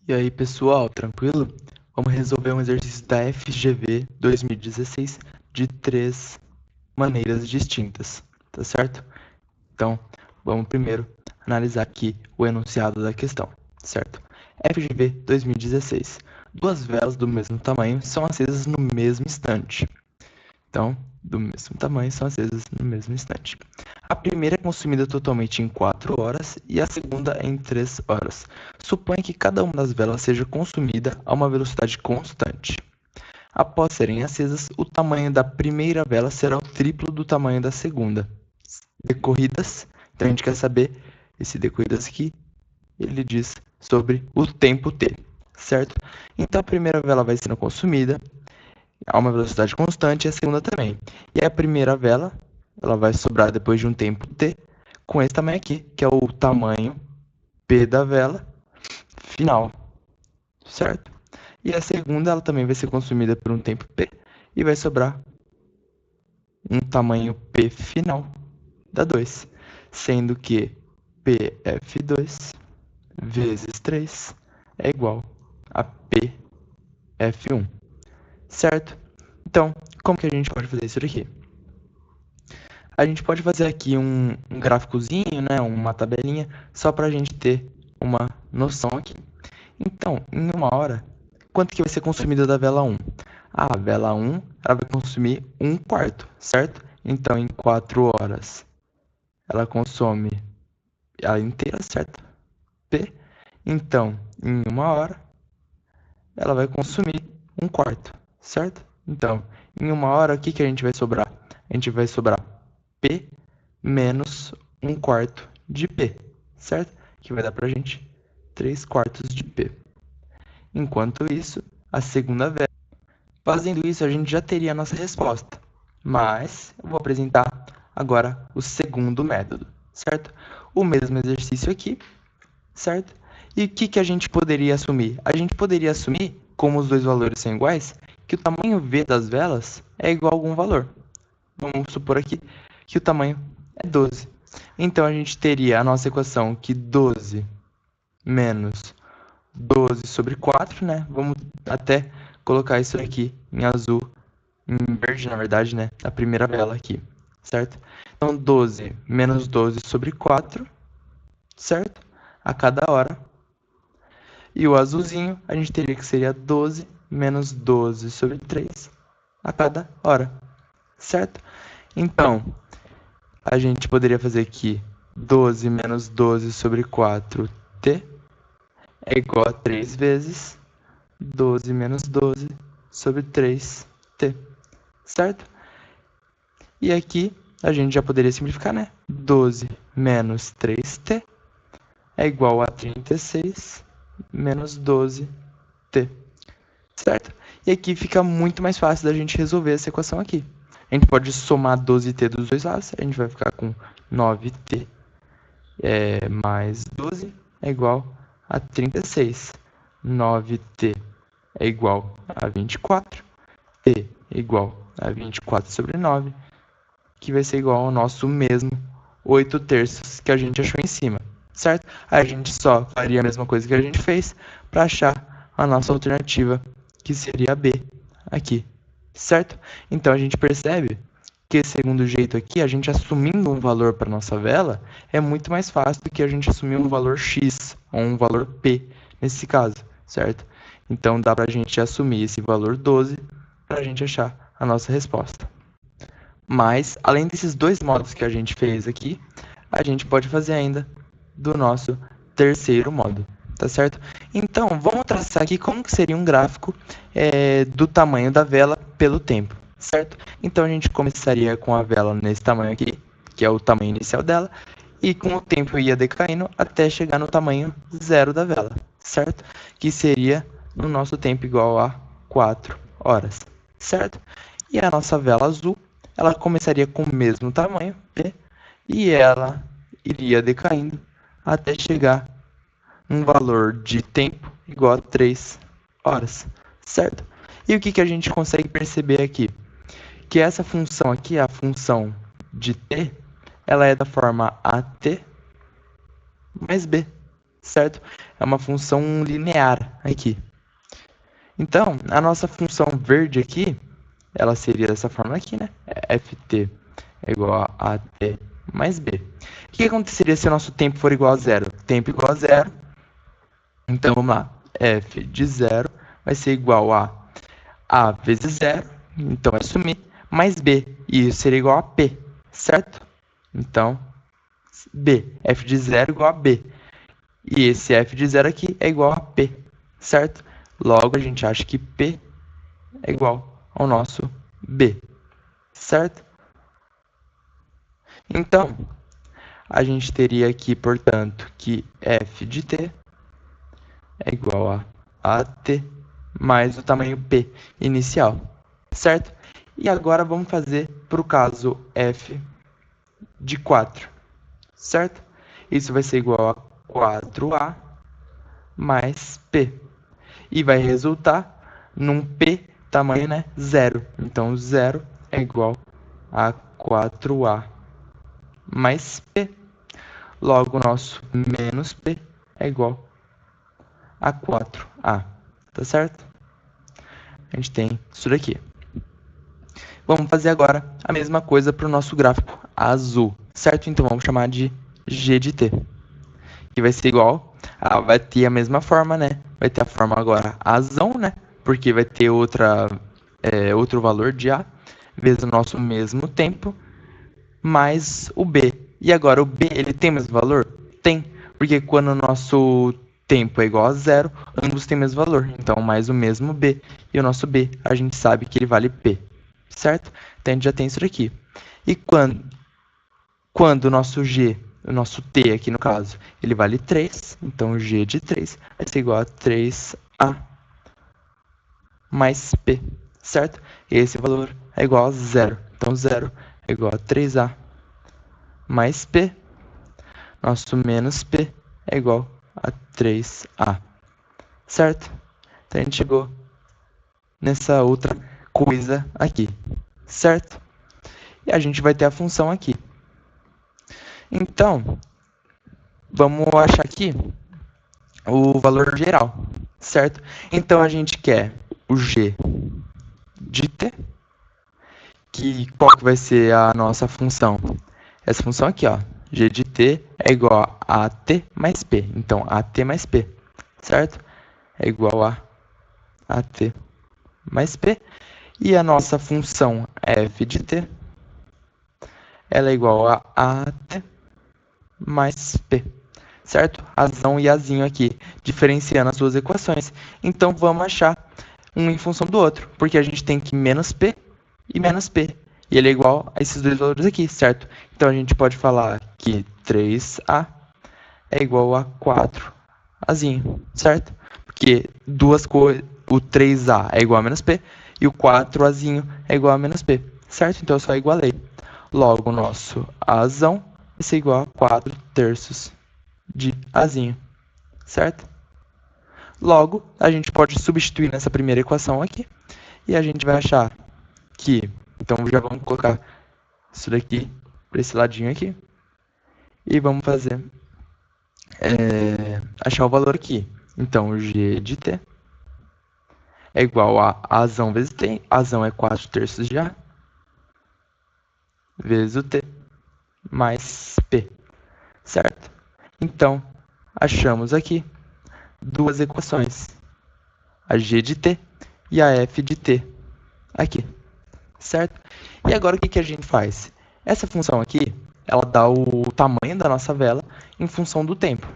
E aí, pessoal, tranquilo? Vamos resolver um exercício da FGV 2016 de três maneiras distintas, tá certo? Então, vamos primeiro analisar aqui o enunciado da questão, certo? FGV 2016. Duas velas do mesmo tamanho são acesas no mesmo instante. Então, do mesmo tamanho são acesas no mesmo instante. A primeira é consumida totalmente em 4 horas e a segunda em 3 horas. Suponha que cada uma das velas seja consumida a uma velocidade constante. Após serem acesas, o tamanho da primeira vela será o triplo do tamanho da segunda. Decorridas, então a gente quer saber, esse decorridas aqui, ele diz sobre o tempo t, certo? Então a primeira vela vai sendo consumida a uma velocidade constante e a segunda também. E a primeira vela, ela vai sobrar depois de um tempo t, com esse tamanho aqui, que é o tamanho P da vela final, certo? E a segunda, ela também vai ser consumida por um tempo P e vai sobrar um tamanho P final da 2, sendo que PF2 vezes 3 é igual a PF1, certo? Então, como que a gente pode fazer isso daqui? A gente pode fazer aqui um gráficozinho, né, uma tabelinha, só para a gente ter uma noção aqui. Então, em uma hora, quanto que vai ser consumido da vela 1? A vela 1 ela vai consumir 1/4, certo? Então, em 4 horas, ela consome ela inteira, certo? P. Então, em uma hora, ela vai consumir 1/4, certo? Então, em uma hora, o que que a gente vai sobrar? A gente vai sobrar P menos 1/4 de P, certo? Que vai dar pra gente 3/4 de P. Enquanto isso, a segunda vela. Fazendo isso, a gente já teria a nossa resposta. Mas eu vou apresentar agora o segundo método, certo? O mesmo exercício aqui, certo? E o que a gente poderia assumir? A gente poderia assumir, como os dois valores são iguais, que o tamanho V das velas é igual a algum valor. Vamos supor aqui que o tamanho é 12. Então, a gente teria a nossa equação que 12 menos 12 sobre 4, né? Vamos até colocar isso aqui em azul, em verde, na verdade, né? A primeira vela aqui, certo? Então, 12 menos 12 sobre 4, certo? A cada hora. E o azulzinho, a gente teria que seria 12 menos 12 sobre 3 a cada hora, certo? Então, a gente poderia fazer aqui 12 menos 12 sobre 4t é igual a 3 vezes 12 menos 12 sobre 3t, certo? E aqui a gente já poderia simplificar, né? 12 menos 3t é igual a 36 menos 12t, certo? E aqui fica muito mais fácil da gente resolver essa equação aqui. A gente pode somar 12t dos dois lados, a gente vai ficar com 9t mais 12 é igual a 36. 9t é igual a 24. T é igual a 24 sobre 9, que vai ser igual ao nosso mesmo 8 terços que a gente achou em cima, certo? Aí a gente só faria a mesma coisa que a gente fez para achar a nossa alternativa, que seria a B aqui, certo? Então a gente percebe que esse segundo jeito aqui, a gente assumindo um valor para nossa vela, é muito mais fácil do que a gente assumir um valor X ou um valor P nesse caso, certo? Então dá para a gente assumir esse valor 12 para a gente achar a nossa resposta. Mas, além desses dois modos que a gente fez aqui, a gente pode fazer ainda do nosso terceiro modo, tá certo? Então, vamos traçar aqui como que seria um gráfico do tamanho da vela pelo tempo, certo? Então, a gente começaria com a vela nesse tamanho aqui, que é o tamanho inicial dela, e com o tempo ia decaindo até chegar no tamanho zero da vela, certo? Que seria, no nosso tempo, igual a 4 horas, certo? E a nossa vela azul, ela começaria com o mesmo tamanho, P, e ela iria decaindo até chegar um valor de tempo igual a 3 horas, certo? E o que a gente consegue perceber aqui? Que essa função aqui, a função de t, ela é da forma at mais b, certo? É uma função linear aqui. Então, a nossa função verde aqui, ela seria dessa forma aqui, né? ft é igual a at mais b. O que aconteceria se o nosso tempo for igual a zero? Tempo igual a zero. Então, vamos lá. F de zero vai ser igual a vezes zero, então vai sumir, mais b, e isso seria igual a p, certo? Então, b, f de zero igual a b. E esse f de zero aqui é igual a p, certo? Logo, a gente acha que p é igual ao nosso b, certo? Então, a gente teria aqui, portanto, que f de t é igual a at mais o tamanho p inicial, certo? E agora vamos fazer para o caso f de 4, certo? Isso vai ser igual a 4a mais p. E vai resultar num p tamanho, né, 0. Então, 0 é igual a 4a mais p. Logo, o nosso menos p é igual a 4a. Tá certo? A gente tem isso daqui. Vamos fazer agora a mesma coisa para o nosso gráfico azul, certo? Então, vamos chamar de g de t, que vai ser igual, vai ter a mesma forma, né? Vai ter a forma agora azão, né? Porque vai ter outro valor de a, vezes o nosso mesmo tempo, mais o b. E agora o b, ele tem o mesmo valor? Tem, porque quando o nosso tempo é igual a zero, ambos têm o mesmo valor. Então, mais o mesmo b, e o nosso b, a gente sabe que ele vale p, certo? Então, a gente já tem isso daqui. E quando o nosso g, o nosso t aqui no caso, ele vale 3, então g de 3 vai ser igual a 3a mais p, certo? E esse valor é igual a 0. Então, 0 é igual a 3a mais p. Nosso menos p é igual a 3a, certo? Então, a gente chegou nessa outra coisa aqui, certo? E a gente vai ter a função aqui. Então, vamos achar aqui o valor geral, certo? Então, a gente quer o g de t, qual que vai ser a nossa função? Essa função aqui, ó, g de t é igual a at mais p. Então, at mais p, certo? É igual a at mais p. E a nossa função f de t, ela é igual a at mais p, certo? Azão e azinho aqui, diferenciando as duas equações. Então, vamos achar um em função do outro, porque a gente tem que menos p e menos p. E ele é igual a esses dois valores aqui, certo? Então, a gente pode falar que 3a é igual a 4azinho, certo? Porque o 3a é igual a menos p e o 4azinho é igual a menos p, certo? Então, eu só igualei. Logo, o nosso azão vai ser igual a 4 terços de azinho, certo? Logo, a gente pode substituir nessa primeira equação aqui e a gente vai achar que, então já vamos colocar isso daqui para esse ladinho aqui e vamos fazer, achar o valor aqui. Então, g de t é igual a azão vezes t, azão é 4 terços de a, vezes o t, mais p, certo? Então, achamos aqui duas equações, a g de t e a f de t, aqui, certo? E agora o que a gente faz? Essa função aqui, ela dá o tamanho da nossa vela em função do tempo,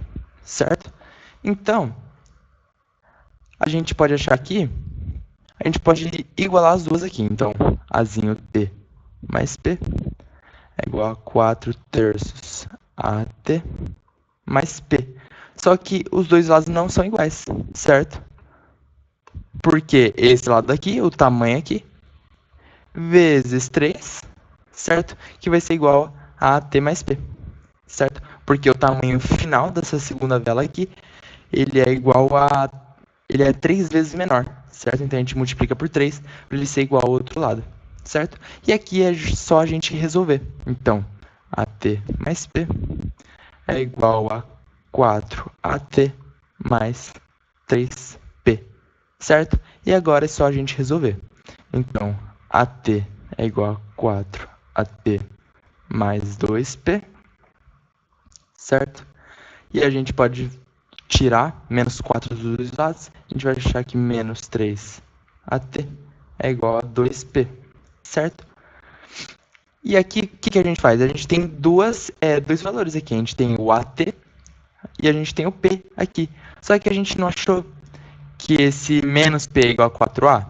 certo? Então, a gente pode achar aqui, a gente pode igualar as duas aqui. Então, azinho t mais p é igual a 4 terços at mais p. Só que os dois lados não são iguais, certo? Porque esse lado aqui, o tamanho aqui, vezes 3, certo? Que vai ser igual a at mais p, certo? Porque o tamanho final dessa segunda vela aqui, ele é 3 vezes menor, certo? Então, a gente multiplica por 3 para ele ser igual ao outro lado, certo? E aqui é só a gente resolver. Então, at mais p é igual a 4AT mais 3P, certo? E agora é só a gente resolver. Então, AT é igual a 4AT mais 2P, certo? E a gente pode tirar menos 4 dos dois lados. A gente vai achar que menos 3AT é igual a 2P, certo? E aqui, o que a gente faz? A gente tem dois valores aqui. A gente tem o AT e a gente tem o P aqui. Só que a gente não achou que esse menos P é igual a 4A.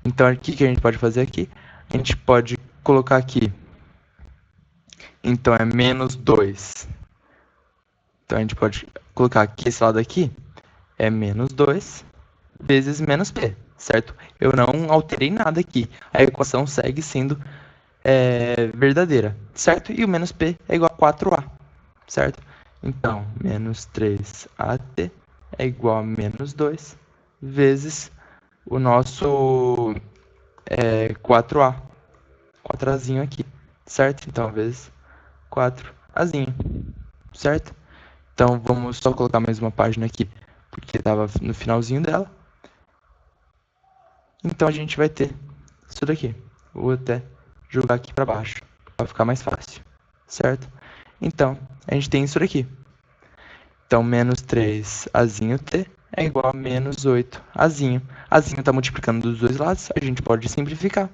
Então, o que a gente pode fazer aqui? A gente pode colocar aqui. Então, é menos 2. Então, a gente pode colocar aqui, esse lado aqui, é menos 2 vezes menos P, certo? Eu não alterei nada aqui. A equação segue sendo verdadeira, certo? E o menos P é igual a 4A, certo? Então, menos 3AT é igual a menos 2 vezes o nosso 4A. 4Azinho aqui, certo? Então, vezes 4Azinho, certo? Então, vamos só colocar mais uma página aqui, porque estava no finalzinho dela. Então, a gente vai ter isso daqui. Vou até jogar aqui para baixo, para ficar mais fácil, certo? Então, a gente tem isso daqui. Então, menos 3Azinho T é igual a menos 8Azinho. Azinho está multiplicando dos dois lados, a gente pode simplificar.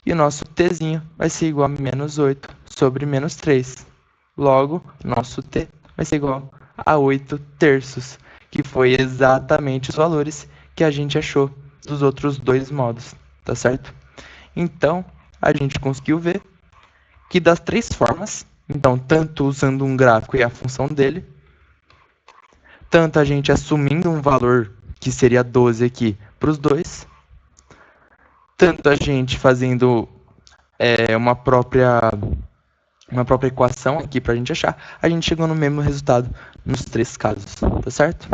E o nosso Tzinho vai ser igual a menos 8 sobre menos 3. Logo, nosso T vai ser igual a 8 terços, que foi exatamente os valores que a gente achou dos outros dois modos, tá certo? Então, a gente conseguiu ver que das três formas, então, tanto usando um gráfico e a função dele, tanto a gente assumindo um valor que seria 12 aqui para os dois, tanto a gente fazendo uma própria equação aqui para a gente achar, a gente chegou no mesmo resultado nos três casos, tá certo?